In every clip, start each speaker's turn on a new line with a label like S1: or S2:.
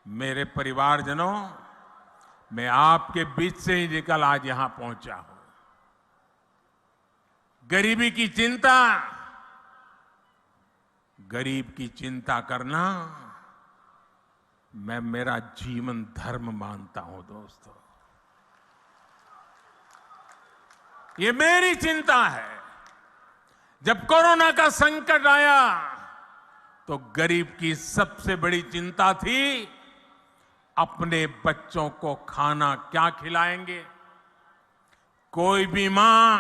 S1: मेरे परिवारजनों, मैं आपके बीच से ही निकल आज यहां पहुंचा हूं। गरीबी की चिंता, गरीब की चिंता करना मैं मेरा जीवन धर्म मानता हूं दोस्तों। ये मेरी चिंता है। जब कोरोना का संकट आया तो गरीब की सबसे बड़ी चिंता थी अपने बच्चों को खाना क्या खिलाएंगे। कोई भी मां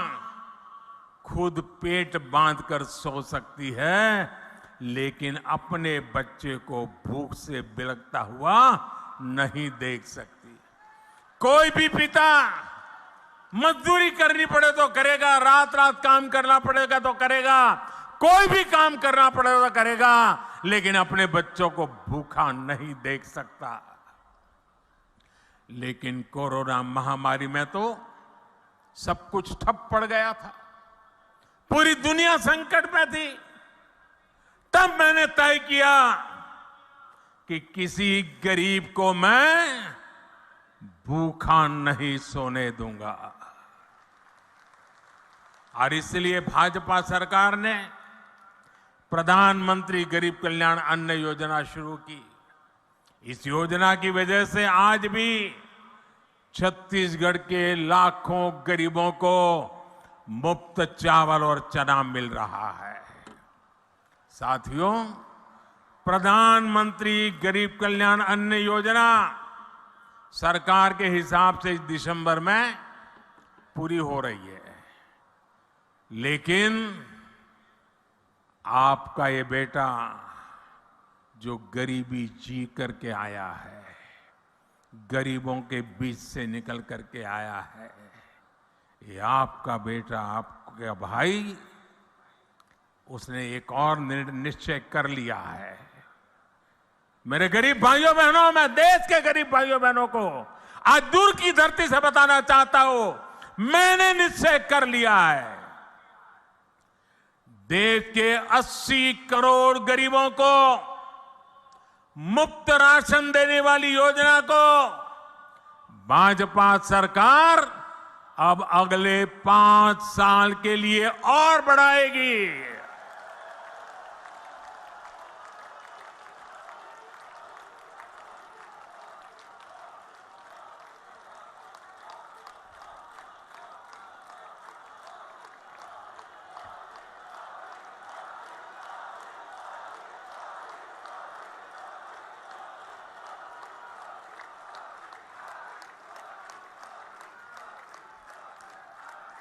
S1: खुद पेट बांधकर सो सकती है, लेकिन अपने बच्चे को भूख से बिलखता हुआ नहीं देख सकती। कोई भी पिता मजदूरी करनी पड़े तो करेगा, रात रात काम करना पड़ेगा तो करेगा, कोई भी काम करना पड़ेगा तो करेगा, लेकिन अपने बच्चों को भूखा नहीं देख सकता। लेकिन कोरोना महामारी में तो सब कुछ ठप पड़ गया था, पूरी दुनिया संकट में थी। तब मैंने तय किया कि किसी गरीब को मैं भूखा नहीं सोने दूंगा। और इसलिए भाजपा सरकार ने प्रधानमंत्री गरीब कल्याण अन्न योजना शुरू की। इस योजना की वजह से आज भी छत्तीसगढ़ के लाखों गरीबों को मुफ्त चावल और चना मिल रहा है। साथियों, प्रधानमंत्री गरीब कल्याण अन्न योजना सरकार के हिसाब से इस दिसंबर में पूरी हो रही है, लेकिन आपका ये बेटा जो गरीबी जी करके आया है, गरीबों के बीच से निकल करके आया है, ये आपका बेटा, आपका भाई, उसने एक और निश्चय कर लिया है। मेरे गरीब भाइयों बहनों, मैं देश के गरीब भाइयों बहनों को आज दूर की धरती से बताना चाहता हूं, मैंने निश्चय कर लिया है। देश के 80 करोड़ गरीबों को मुफ्त राशन देने वाली योजना को भाजपा सरकार अब अगले 5 साल के लिए और बढ़ाएगी।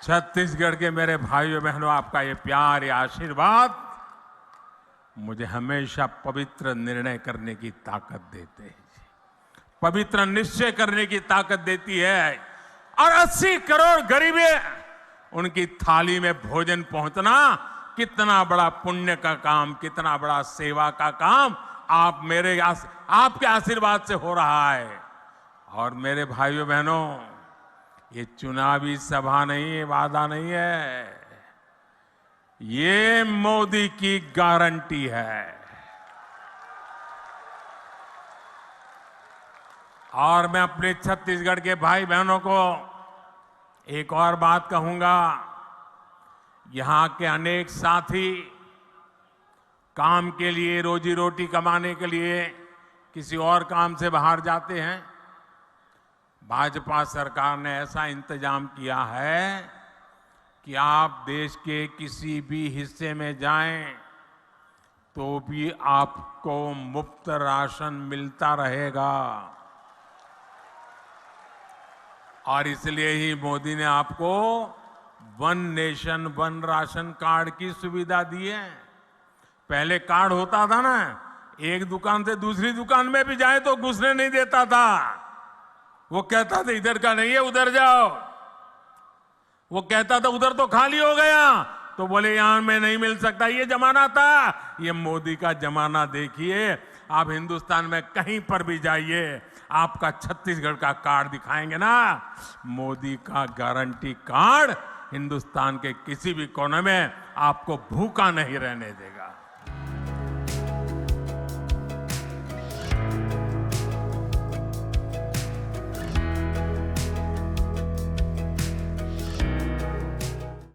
S1: छत्तीसगढ़ के मेरे भाइयों बहनों, आपका ये प्यार, ये आशीर्वाद मुझे हमेशा पवित्र निर्णय करने की ताकत देते हैं, पवित्र निश्चय करने की ताकत देती है। और 80 करोड़ गरीबे, उनकी थाली में भोजन पहुंचना कितना बड़ा पुण्य का काम, कितना बड़ा सेवा का काम आपके आशीर्वाद से हो रहा है। और मेरे भाइयों बहनों, ये चुनावी सभा नहीं है, वादा नहीं है, ये मोदी की गारंटी है। और मैं अपने छत्तीसगढ़ के भाई बहनों को एक और बात कहूंगा, यहां के अनेक साथी काम के लिए, रोजी रोटी कमाने के लिए किसी और काम से बाहर जाते हैं। भाजपा सरकार ने ऐसा इंतजाम किया है कि आप देश के किसी भी हिस्से में जाएं तो भी आपको मुफ्त राशन मिलता रहेगा। और इसलिए ही मोदी ने आपको one nation one ration card की सुविधा दी है। पहले कार्ड होता था ना, एक दुकान से दूसरी दुकान में भी जाए तो घुसने नहीं देता था, वो कहता था इधर का नहीं है, उधर जाओ। वो कहता था उधर तो खाली हो गया, तो बोले यहां में नहीं मिल सकता। ये जमाना था। ये मोदी का जमाना देखिए। आप हिंदुस्तान में कहीं पर भी जाइए, आपका छत्तीसगढ़ का कार्ड दिखाएंगे ना, मोदी का गारंटी कार्ड हिंदुस्तान के किसी भी कोने में आपको भूखा नहीं रहने देगा।